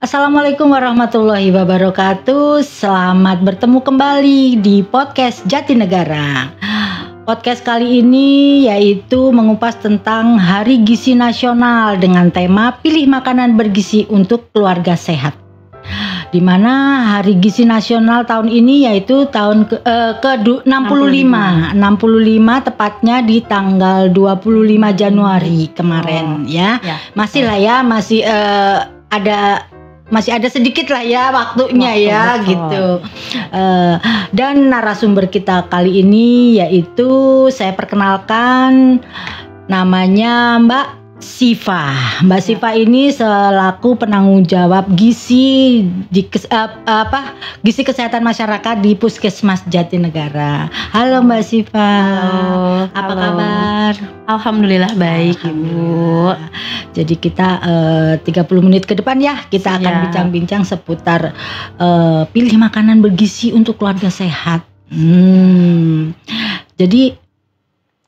Assalamualaikum warahmatullahi wabarakatuh. Selamat bertemu kembali di podcast Jatinegara. Podcast kali ini yaitu mengupas tentang Hari Gizi Nasional dengan tema Pilih Makanan Bergizi untuk Keluarga Sehat. Di mana Hari Gizi Nasional tahun ini yaitu tahun ke-65 tepatnya di tanggal 25 Januari kemarin ya. Masih lah ya, masih ada sedikit lah ya waktunya ya betul. Gitu. Dan narasumber kita kali ini yaitu saya perkenalkan, namanya Mbak Siva. Mbak Siva ini selaku penanggung jawab gizi gizi kesehatan masyarakat di Puskesmas Jatinegara. Halo Mbak Siva. Apa kabar? Alhamdulillah baik Ibu. Jadi kita 30 menit ke depan ya kita akan bincang-bincang seputar pilih makanan bergizi untuk keluarga sehat. Jadi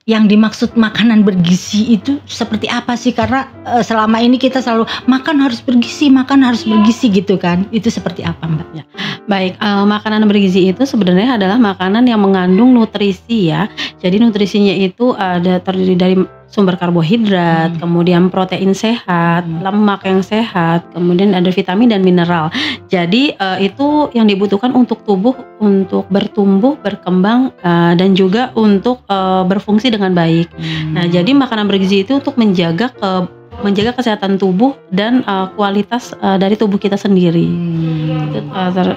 yang dimaksud makanan bergizi itu seperti apa sih? Karena selama ini kita selalu makan harus bergizi gitu kan. Itu seperti apa Mbak? Ya. Baik, makanan bergizi itu sebenarnya adalah makanan yang mengandung nutrisi ya. Jadi nutrisinya itu terdiri dari sumber karbohidrat, kemudian protein sehat, lemak yang sehat, kemudian ada vitamin dan mineral. Jadi itu yang dibutuhkan untuk tubuh untuk bertumbuh, berkembang dan juga untuk berfungsi dengan baik. Nah, jadi makanan bergizi itu untuk menjaga kesehatan tubuh dan kualitas dari tubuh kita sendiri. Itu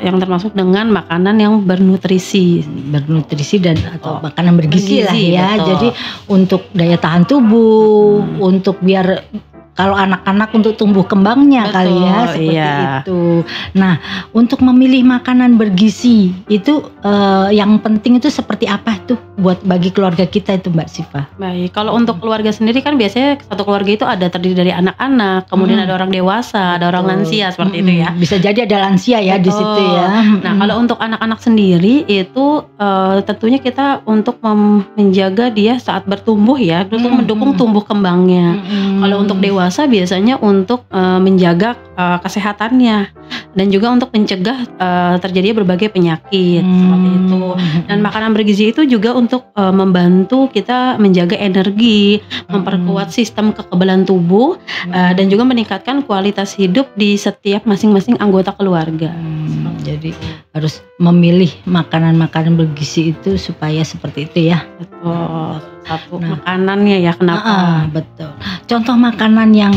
yang termasuk dengan makanan yang bernutrisi dan atau makanan bergizi lah ya. Betul. Jadi untuk daya tahan tubuh, untuk biar kalau anak-anak untuk tumbuh kembangnya kali ya seperti itu. Nah, untuk memilih makanan bergizi itu yang penting itu seperti apa tuh buat bagi keluarga kita itu Mbak Siva? Baik, kalau untuk keluarga sendiri kan biasanya satu keluarga itu ada terdiri dari anak-anak, kemudian ada orang dewasa, ada orang lansia seperti itu ya. Bisa jadi ada lansia ya di situ ya. Nah, kalau untuk anak-anak sendiri itu tentunya kita untuk menjaga dia saat bertumbuh ya, untuk mendukung tumbuh kembangnya. Kalau untuk dewasa biasanya untuk menjaga kesehatannya dan juga untuk mencegah terjadinya berbagai penyakit seperti itu. Dan makanan bergizi itu juga untuk membantu kita menjaga energi, memperkuat sistem kekebalan tubuh dan juga meningkatkan kualitas hidup di setiap masing-masing anggota keluarga. Jadi harus memilih makanan-makanan bergizi itu supaya seperti itu ya. Betul. Satu makanannya ya kenapa? Betul. Contoh makanan yang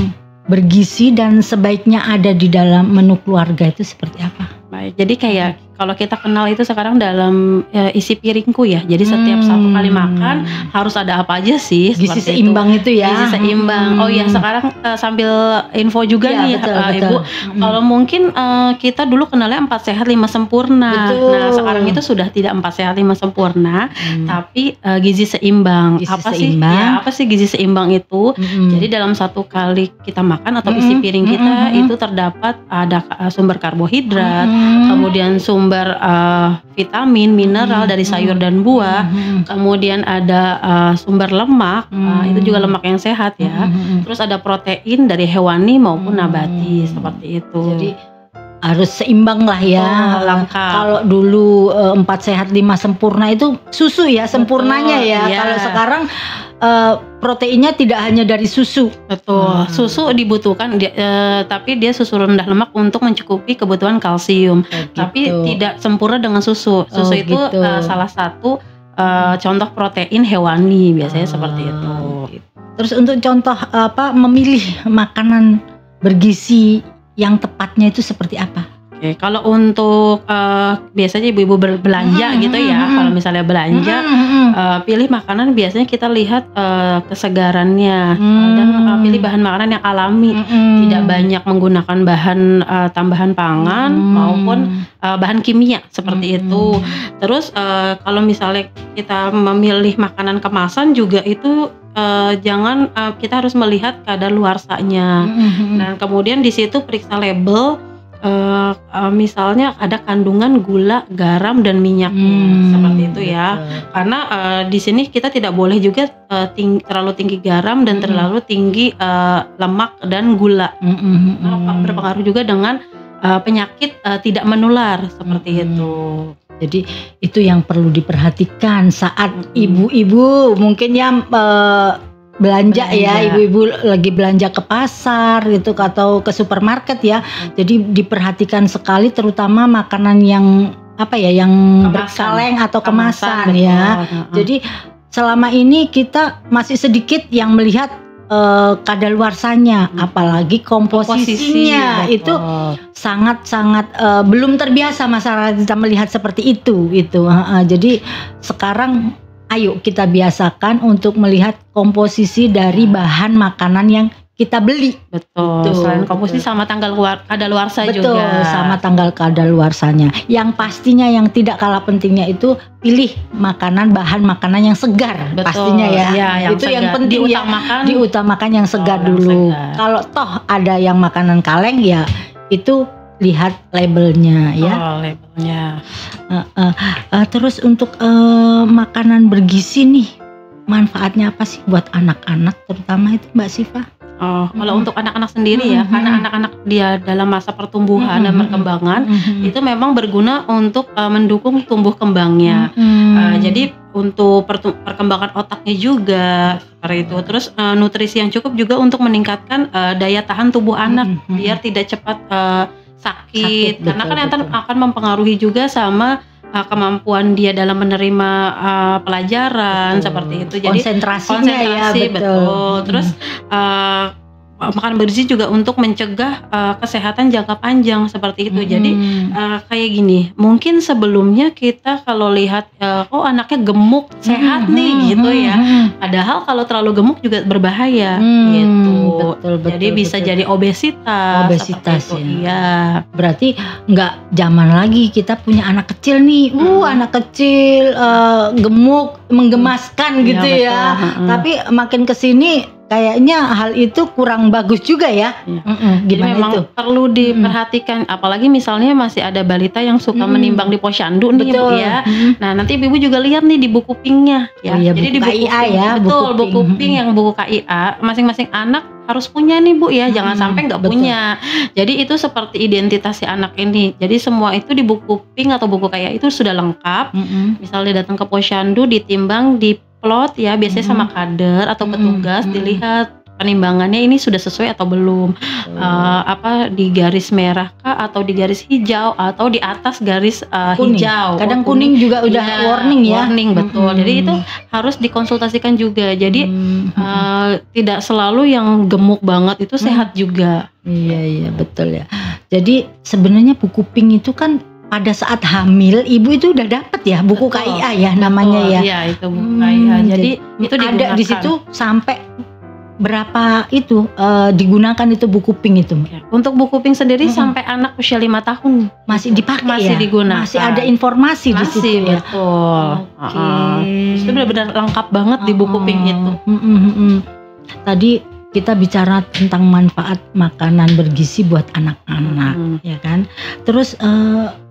bergizi dan sebaiknya ada di dalam menu keluarga itu seperti apa? Baik, jadi kayak kalau kita kenal itu sekarang dalam isi piringku ya. Jadi setiap satu kali makan harus ada apa aja sih? Gizi seimbang itu ya. Gizi seimbang. Oh ya, sekarang sambil info juga nih betul. Ibu. Kalau mungkin kita dulu kenalnya 4 sehat 5 sempurna. Betul. Nah, sekarang itu sudah tidak 4 sehat 5 sempurna, tapi gizi seimbang. Apa sih gizi seimbang itu? Jadi dalam satu kali kita makan atau isi piring kita itu terdapat ada sumber karbohidrat, kemudian sumber vitamin, mineral dari sayur dan buah, kemudian ada sumber lemak, itu juga lemak yang sehat ya. Terus ada protein dari hewani maupun nabati seperti itu. Jadi harus seimbang lah ya. Lengkap. Kalau dulu 4 sehat 5 sempurna itu susu ya sempurnanya ya. Kalau sekarang proteinnya tidak hanya dari susu. Betul. Susu dibutuhkan tapi dia susu rendah lemak untuk mencukupi kebutuhan kalsium. Tapi tidak sempurna dengan susu. Susu itu salah satu contoh protein hewani biasanya seperti itu. Terus untuk contoh memilih makanan bergizi yang tepatnya itu seperti apa? Oke, kalau untuk biasanya ibu-ibu berbelanja gitu ya, kalau misalnya belanja, pilih makanan biasanya kita lihat kesegarannya dan pilih bahan makanan yang alami, tidak banyak menggunakan bahan tambahan pangan maupun bahan kimia seperti itu. Terus kalau misalnya kita memilih makanan kemasan juga itu jangan kita harus melihat kadaluarsanya. Dan kemudian di situ periksa label. Misalnya ada kandungan gula, garam dan minyaknya seperti itu ya. Karena di sini kita tidak boleh juga terlalu tinggi garam dan terlalu tinggi lemak dan gula. Berpengaruh juga dengan penyakit tidak menular seperti itu. Jadi itu yang perlu diperhatikan saat ibu-ibu mungkin ya belanja ya, ibu-ibu lagi belanja ke pasar gitu atau ke supermarket ya. Jadi diperhatikan sekali terutama makanan yang yang berkaleng atau kemasan ya. Jadi selama ini kita masih sedikit yang melihat kadaluarsanya, apalagi komposisinya itu sangat-sangat belum terbiasa masyarakat kita melihat seperti itu. Jadi sekarang ayo kita biasakan untuk melihat komposisi dari bahan makanan yang kita beli. Betul. Selain komposisi sama tanggal kadaluarsa juga. Betul, sama tanggal kadaluarsanya. Yang pastinya yang tidak kalah pentingnya itu pilih bahan makanan yang segar. Betul. Pastinya ya. Yang itu segar. Yang penting diutamakan yang segar dulu. Segar. Kalau toh ada yang makanan kaleng ya itu lihat labelnya ya. Labelnya. Terus untuk makanan bergizi nih, manfaatnya apa sih buat anak-anak terutama itu Mbak Siva? Kalau untuk anak-anak sendiri ya, karena anak-anak dia dalam masa pertumbuhan dan perkembangan itu memang berguna untuk mendukung tumbuh kembangnya. Jadi untuk perkembangan otaknya juga seperti itu. Terus nutrisi yang cukup juga untuk meningkatkan daya tahan tubuh anak biar tidak cepat sakit. Karena kan akan mempengaruhi juga sama kemampuan dia dalam menerima pelajaran seperti itu. Jadi konsentrasi betul. Terus makan bergizi juga untuk mencegah kesehatan jangka panjang seperti itu. Jadi kayak gini, mungkin sebelumnya kita kalau lihat anaknya gemuk sehat nih gitu ya. Padahal kalau terlalu gemuk juga berbahaya gitu. Betul, jadi bisa jadi obesitas ya. Iya. Berarti nggak zaman lagi kita punya anak kecil nih. Anak kecil gemuk menggemaskan gitu ya. Tapi makin kesini kayaknya hal itu kurang bagus juga ya. Gimana memang itu? Perlu diperhatikan, apalagi misalnya masih ada balita yang suka menimbang di posyandu nih Bu ya. Nah nanti ibu juga lihat nih di buku pinknya ya. Jadi di buku KIA ya. Betul, buku pink yang buku KIA masing-masing anak harus punya nih Bu ya. Jangan sampai nggak punya. Jadi itu seperti identitas si anak ini. Jadi semua itu di buku pink atau buku KIA itu sudah lengkap. Misalnya datang ke posyandu ditimbang di plot ya, biasanya sama kader atau petugas dilihat penimbangannya ini sudah sesuai atau belum. Di garis merah kah atau di garis hijau atau di atas garis hijau. Kadang kuning juga udah warning ya. Warning betul. Jadi itu harus dikonsultasikan juga. Jadi tidak selalu yang gemuk banget itu sehat juga. Iya betul ya. Jadi sebenarnya buku pink itu kan pada saat hamil ibu itu udah dapat ya buku KIA ya namanya ya. Iya itu buku KIA. Jadi itu ada di situ sampai berapa itu digunakan itu buku pink itu. Untuk buku pink sendiri sampai anak usia 5 tahun masih dipakai masih digunakan. Masih ada informasi di situ ya. Betul. Itu benar-benar lengkap banget di buku pink itu. Tadi kita bicara tentang manfaat makanan bergizi buat anak-anak, ya kan? Terus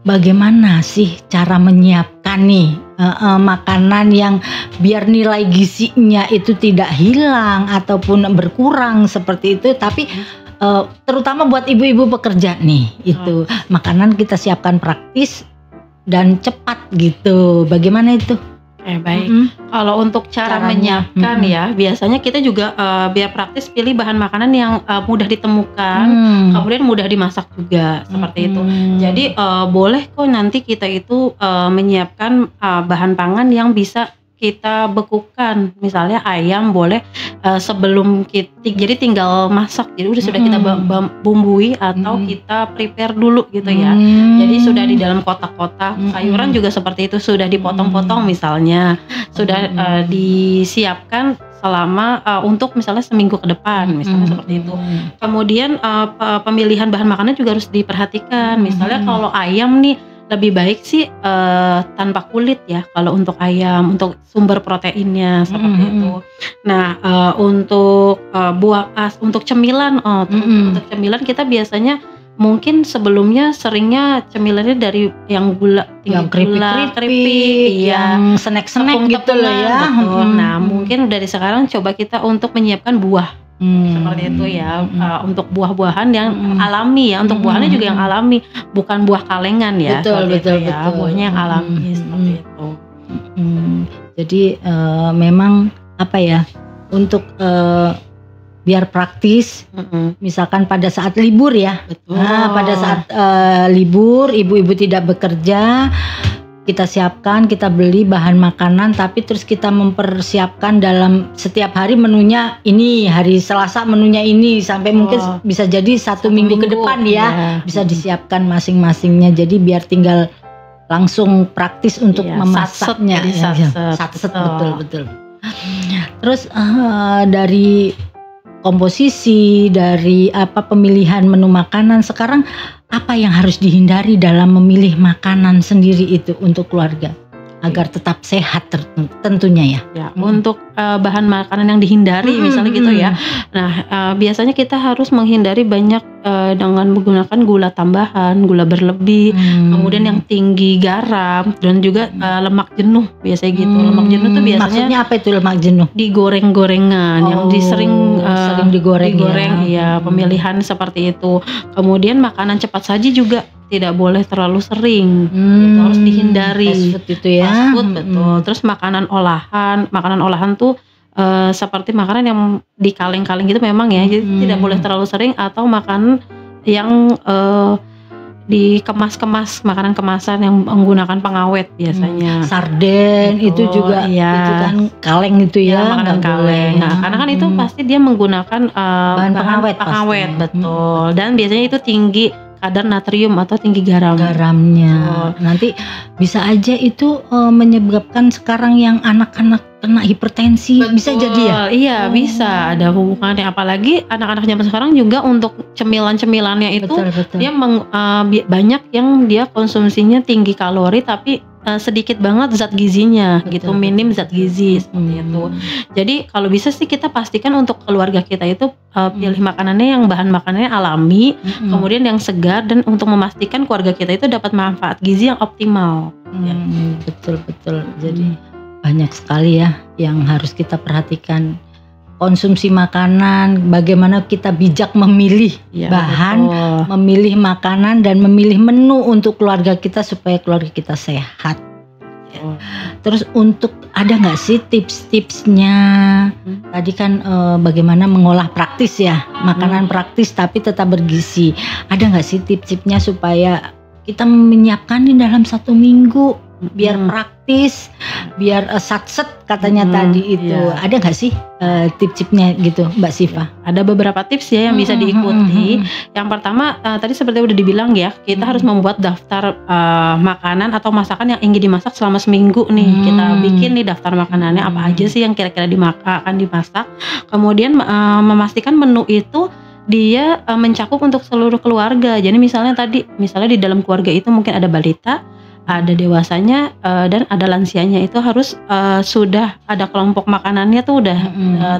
bagaimana sih cara menyiapkan nih makanan yang biar nilai gizinya itu tidak hilang ataupun berkurang seperti itu, tapi terutama buat ibu-ibu pekerja nih, itu makanan kita siapkan praktis dan cepat gitu. Bagaimana itu? Baik. Kalau untuk cara menyiapkan ya, biasanya kita juga biar praktis pilih bahan makanan yang mudah ditemukan, kemudian mudah dimasak juga seperti itu. Jadi boleh kok nanti kita itu menyiapkan bahan pangan yang bisa kita bekukan. Misalnya ayam boleh sebelum jadi tinggal masak. Jadi sudah kita bumbui atau kita prepare dulu gitu ya. Jadi sudah di dalam kotak-kotak. Sayuran juga seperti itu, sudah dipotong-potong misalnya. Sudah disiapkan selama untuk misalnya seminggu ke depan misalnya seperti itu. Kemudian pemilihan bahan makanan juga harus diperhatikan. Misalnya kalau ayam nih lebih baik sih tanpa kulit ya kalau untuk ayam, untuk sumber proteinnya seperti itu. Nah untuk untuk cemilan, untuk cemilan kita biasanya mungkin sebelumnya seringnya cemilannya dari yang gula, yang keripik, yang snack gitu loh ya. Nah mungkin dari sekarang coba kita untuk menyiapkan buah. Seperti itu ya. Untuk buah-buahan yang alami ya, untuk buahnya juga yang alami, bukan buah kalengan ya. Betul. Buahnya yang alami seperti itu. Jadi memang apa ya, untuk biar praktis, misalkan pada saat libur ya. Betul. Nah, pada saat libur, ibu-ibu tidak bekerja, kita siapkan, kita beli bahan makanan, tapi terus kita mempersiapkan dalam setiap hari menunya ini, hari Selasa menunya ini, sampai mungkin bisa jadi satu minggu ke depan ya, bisa disiapkan masing-masingnya. Jadi biar tinggal langsung praktis untuk memasaknya. Satset, betul. Terus dari komposisi, dari pemilihan menu makanan sekarang, apa yang harus dihindari dalam memilih makanan sendiri itu untuk keluarga agar tetap sehat tentunya ya. Untuk bahan makanan yang dihindari misalnya gitu ya. Nah, biasanya kita harus menghindari banyak dengan menggunakan gula tambahan, gula berlebih, kemudian yang tinggi garam dan juga lemak jenuh biasanya gitu. Lemak jenuh tuh biasanya, maksudnya apa itu lemak jenuh? Digoreng-gorengan, yang sering digoreng ya. Pemilihan seperti itu. Kemudian makanan cepat saji juga tidak boleh terlalu sering, gitu, harus dihindari. Fast food itu ya. Fast food, betul. Terus makanan olahan tuh seperti makanan yang di kaleng-kaleng gitu memang ya, jadi tidak boleh terlalu sering, atau makanan yang dikemas-kemas, makanan kemasan yang menggunakan pengawet biasanya. Sarden itu juga itu kan kaleng itu ya, makanan kaleng. Nah, karena kan itu pasti dia menggunakan bahan pengawet, betul. Dan biasanya itu tinggi kadar natrium atau tinggi garamnya. Nanti bisa aja itu menyebabkan sekarang yang anak-anak kena hipertensi. Betul. Bisa jadi ya? Iya, bisa ada hubungannya. Apalagi anak-anak zaman sekarang juga untuk cemilan-cemilannya itu dia banyak yang dia konsumsinya tinggi kalori tapi sedikit banget zat gizinya, gitu, minim zat gizi seperti itu. Jadi kalau bisa sih kita pastikan untuk keluarga kita itu pilih makanannya yang bahan makanannya alami, kemudian yang segar, dan untuk memastikan keluarga kita itu dapat manfaat gizi yang optimal. Betul. Jadi banyak sekali ya yang harus kita perhatikan. Konsumsi makanan, bagaimana kita bijak memilih bahan, memilih makanan, dan memilih menu untuk keluarga kita supaya keluarga kita sehat. Terus untuk ada nggak sih tips-tipsnya? Tadi kan bagaimana mengolah praktis ya, makanan praktis tapi tetap bergizi. Ada nggak sih tips-tipsnya supaya kita menyiapkan di dalam 1 minggu biar praktis, biar satset katanya tadi itu. Ada nggak sih tips-tipsnya gitu, Mbak Siva? Ada beberapa tips ya yang bisa diikuti. Yang pertama tadi seperti udah dibilang ya, kita harus membuat daftar makanan atau masakan yang ingin dimasak selama seminggu nih. Kita bikin nih daftar makanannya apa aja sih yang kira-kira akan dimasak. Kemudian memastikan menu itu dia mencakup untuk seluruh keluarga. Jadi misalnya di dalam keluarga itu mungkin ada balita, ada dewasanya, dan ada lansianya. Itu harus sudah ada kelompok makanannya tuh udah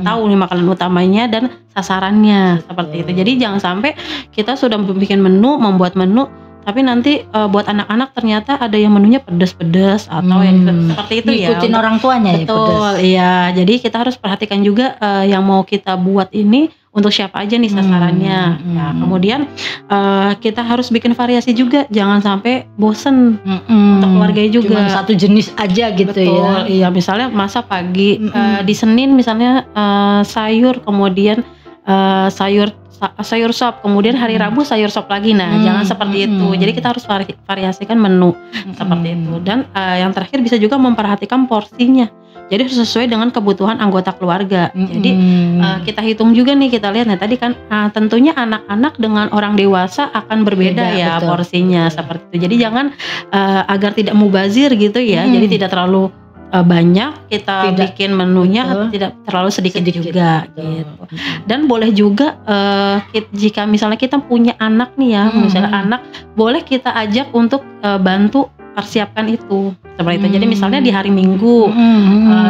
tahu nih makanan utamanya dan sasarannya seperti itu. Jadi jangan sampai kita sudah membuat menu tapi nanti buat anak-anak ternyata ada yang menunya pedas-pedas atau yang seperti itu ya. Ikutin orang tuanya ya pedas. Betul, iya. Jadi kita harus perhatikan juga yang mau kita buat ini untuk siapa aja nih sasarannya. Nah, kemudian kita harus bikin variasi juga, jangan sampai bosen untuk keluarga juga. Cuma satu jenis aja gitu. Betul, iya. Misalnya masa pagi di Senin misalnya sayur, kemudian sayur sop, kemudian hari Rabu sayur sop lagi. Nah, jangan seperti itu. Jadi kita harus variasikan menu seperti itu. Dan yang terakhir bisa juga memperhatikan porsinya. Jadi harus sesuai dengan kebutuhan anggota keluarga. Jadi kita hitung juga nih, kita lihat. Nah tadi kan tentunya anak-anak dengan orang dewasa akan berbeda ya porsinya seperti itu. Jadi jangan agar tidak mubazir gitu ya. Jadi tidak terlalu banyak kita bikin menunya, tidak terlalu sedikit juga gitu. Dan boleh juga jika misalnya kita punya anak nih ya, misalnya anak, boleh kita ajak untuk bantu persiapkan itu seperti itu. Jadi misalnya di hari Minggu,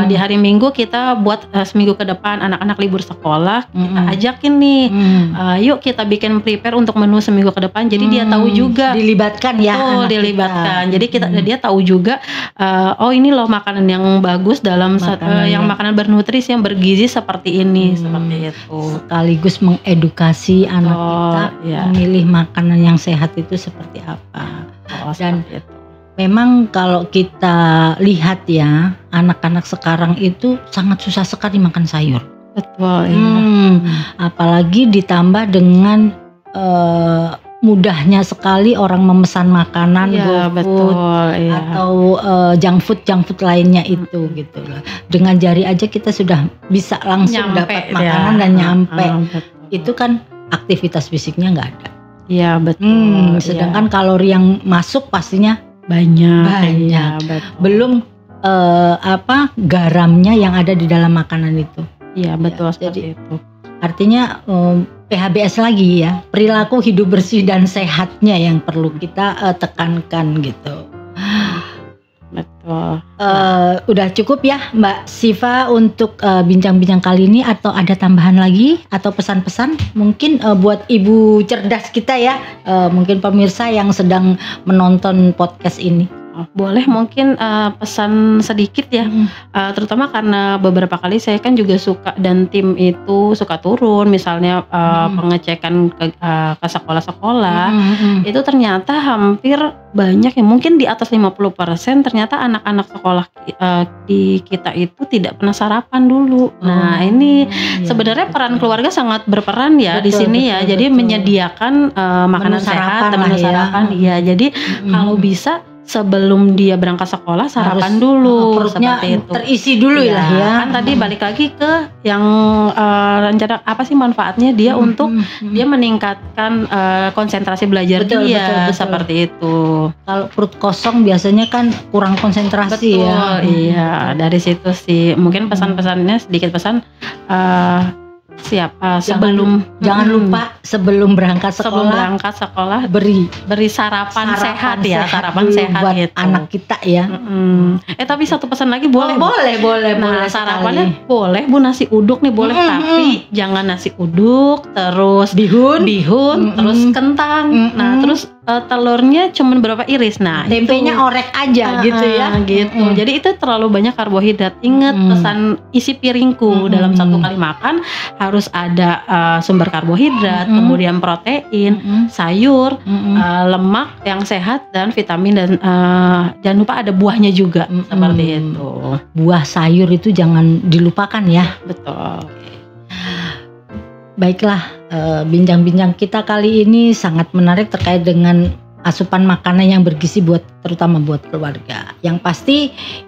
di hari Minggu kita buat seminggu ke depan anak-anak libur sekolah, kita ajakin nih, yuk kita bikin prepare untuk menu seminggu ke depan. Jadi dia tahu juga, dilibatkan ya, dilibatkan. Kita. Jadi dia tahu juga, oh ini loh makanan yang bagus dalam yang makanan bernutrisi yang bergizi seperti ini, seperti itu. Sekaligus mengedukasi anak kita memilih makanan yang sehat itu seperti apa. Dan memang kalau kita lihat ya, anak-anak sekarang itu sangat susah sekali makan sayur. Betul. Apalagi ditambah dengan mudahnya sekali orang memesan makanan GoFood atau junk food lainnya itu gitu loh. Dengan jari aja kita sudah bisa langsung dapat makanan dan nyampe. Itu kan aktivitas fisiknya nggak ada. Iya betul. Sedangkan kalori yang masuk pastinya banyak. Belum garamnya yang ada di dalam makanan itu. Iya betul, seperti itu. Artinya PHBS lagi ya, perilaku hidup bersih dan sehatnya yang perlu kita tekankan gitu. Betul. Udah cukup ya Mbak Siva untuk bincang-bincang kali ini, atau ada tambahan lagi atau pesan-pesan mungkin buat ibu cerdas kita ya, mungkin pemirsa yang sedang menonton podcast ini? Boleh mungkin pesan sedikit ya, terutama karena beberapa kali saya kan juga suka dan tim itu suka turun misalnya pengecekan ke sekolah-sekolah, itu ternyata hampir banyak yang mungkin di atas 50% ternyata anak-anak sekolah di kita itu tidak pernah sarapan dulu. Nah ini sebenarnya peran keluarga sangat berperan ya di sini ya, jadi menyediakan makanan sehat dan menu sarapan ya. Jadi kalau bisa sebelum dia berangkat sekolah sarapan dulu, perutnya seperti itu. Terisi dulu ya. Kan tadi balik lagi ke yang rencana apa sih manfaatnya dia untuk dia meningkatkan konsentrasi belajar dia, seperti itu. Kalau perut kosong biasanya kan kurang konsentrasi. Iya, dari situ sih mungkin pesan-pesannya sedikit pesan. Jangan lupa sebelum berangkat sekolah beri sarapan sehat ya, sarapan sehat buat gitu anak kita ya. Tapi satu pesan lagi boleh sarapannya sekali. Boleh Bu, nasi uduk nih boleh, tapi jangan nasi uduk terus bihun terus kentang. Nah terus telurnya cuman berapa iris, nah tempenya orek aja gitu ya. Gitu. Jadi itu terlalu banyak karbohidrat. Ingat pesan isi piringku, dalam satu kali makan harus ada sumber karbohidrat, kemudian protein, sayur, lemak yang sehat dan vitamin, dan jangan lupa ada buahnya juga, seperti itu. Buah sayur itu jangan dilupakan ya. Betul. Baiklah, bincang-bincang kita kali ini sangat menarik terkait dengan asupan makanan yang bergizi terutama buat keluarga. Yang pasti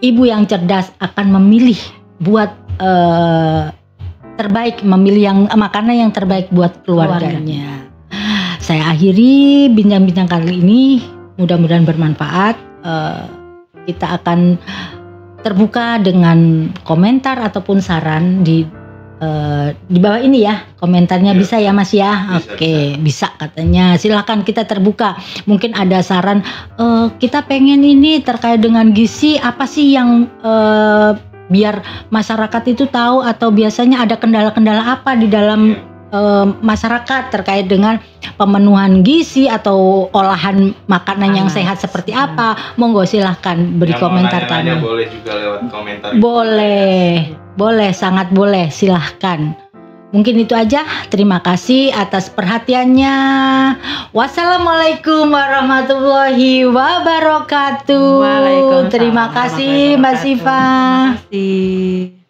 ibu yang cerdas akan memilih buat terbaik, memilih makanan yang terbaik buat keluarganya. Saya akhiri bincang-bincang kali ini, mudah-mudahan bermanfaat. Kita akan terbuka dengan komentar ataupun saran di bawah ini ya, komentarnya bisa ya Mas ya. Oke, bisa katanya. Silakan, kita terbuka. Mungkin ada saran, kita pengen ini terkait dengan gizi, apa sih yang biar masyarakat itu tahu, atau biasanya ada kendala-kendala apa di dalam masyarakat terkait dengan pemenuhan gizi atau olahan makanan yang sehat seperti apa. Monggo silahkan beri komentar kami. Boleh juga lewat komentar. Boleh, sangat boleh, silahkan. Mungkin itu aja. Terima kasih atas perhatiannya. Wassalamualaikum warahmatullahi wabarakatuh. Terima kasih Mbak Siva. Terima kasih.